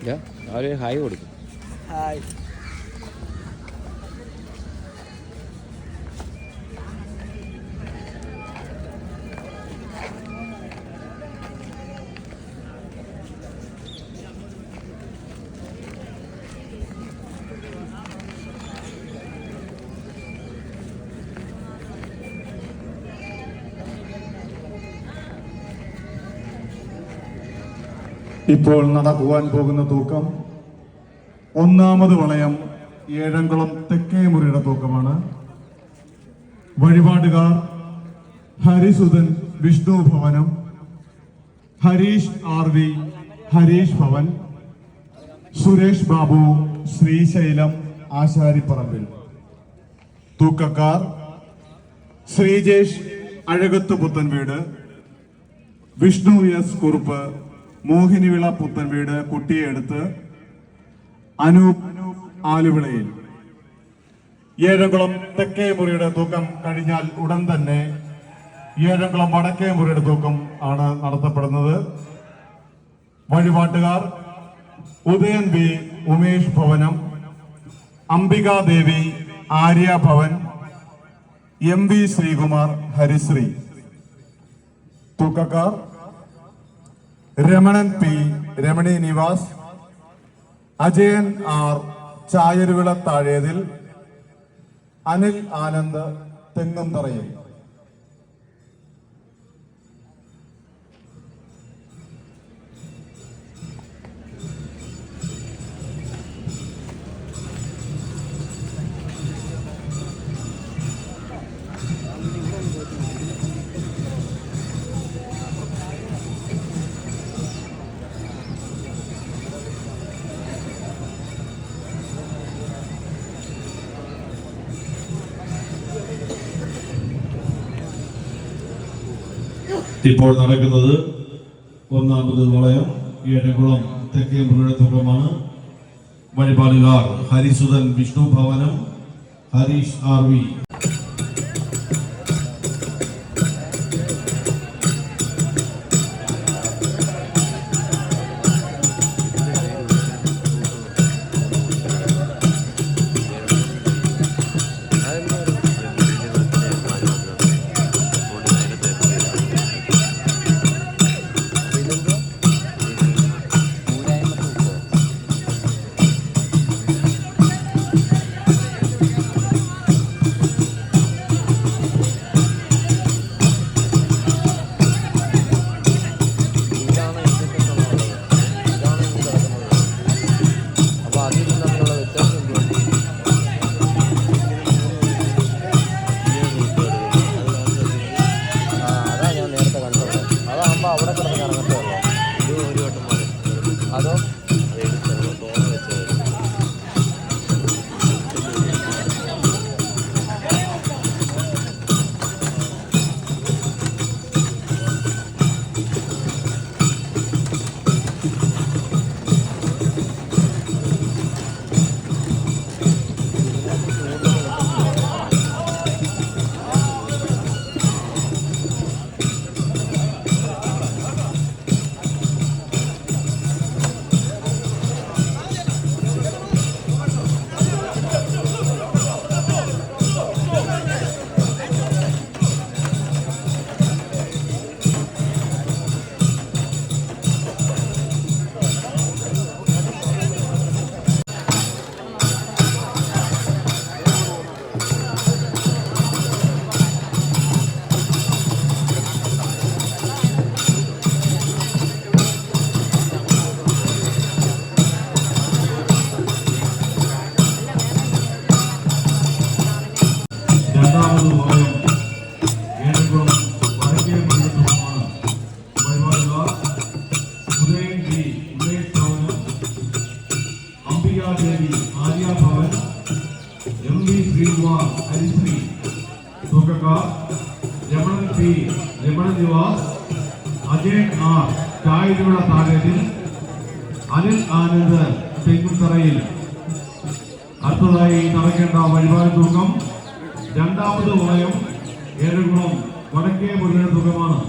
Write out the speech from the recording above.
അവര് ഹായ് കൊടുക്കും. ഹായ്. ഇപ്പോൾ നടക്കുവാൻ പോകുന്ന തൂക്കം ഒന്നാമത് വളയം ഏഴംകുളം തെക്കേ മുറിയുടെ തൂക്കമാണ്. വഴിപാടുകാർ ഹരിസുധൻ വിഷ്ണു ഭവനം, ഹരീഷ് RV ഹരീഷ് ഭവൻ, സുരേഷ് ബാബു ശ്രീശൈലം ആശാരിപ്പറമ്പിൽ. തൂക്കക്കാർ ശ്രീജേഷ് അഴകത്ത് പുത്തൻവീട്, വിഷ്ണു S കുറുപ്പ് മോഹിനിവിള പുത്തൻവീട് കുട്ടിയെടുത്ത്, അനൂപ് ആലുവിളയിൽ. ഏഴംകുളം തെക്കേ മുറിയുടെ തൂക്കം കഴിഞ്ഞാൽ ഉടൻ തന്നെ ഏഴംകുളം വടക്കേ മുറിയുടെ തൂക്കം ആണ് നടത്തപ്പെടുന്നത്. വഴിപാട്ടുകാർ ഉദയൻ B ഉമേഷ് ഭവനം, അംബികാദേവി ആര്യ ഭവൻ, MV ശ്രീകുമാർ ഹരിശ്രീ. തൂക്കക്കാർ രമണൻ P രമണി നിവാസ്, അജയൻ R ചായരുവിള താഴേതിൽ, അനിൽ ആനന്ദ് തെങ്ങുംതറയിൽ. ഇപ്പോൾ നടക്കുന്നത് ഒന്നാമത് വളയം ഏഴംകുളം തെക്കേ മുറിയുടെ തൂക്കമാണ്. വഴിപാടുകാർ ഹരിസുധൻ വിഷ്ണു ഭവനം, Harish RV. Ramanan P Ramana Niwas, Ajayan R ചായരുവിള താഴേതിൽ, Anil Anand തെങ്ങുംതറയിൽ. അടുത്തതായി നടക്കേണ്ട വഴിപാട് തൂക്കം രണ്ടാമത് വളയം ഏഴംകുളം വടക്കേ മുറിയുടെ തൂക്കമാണ്.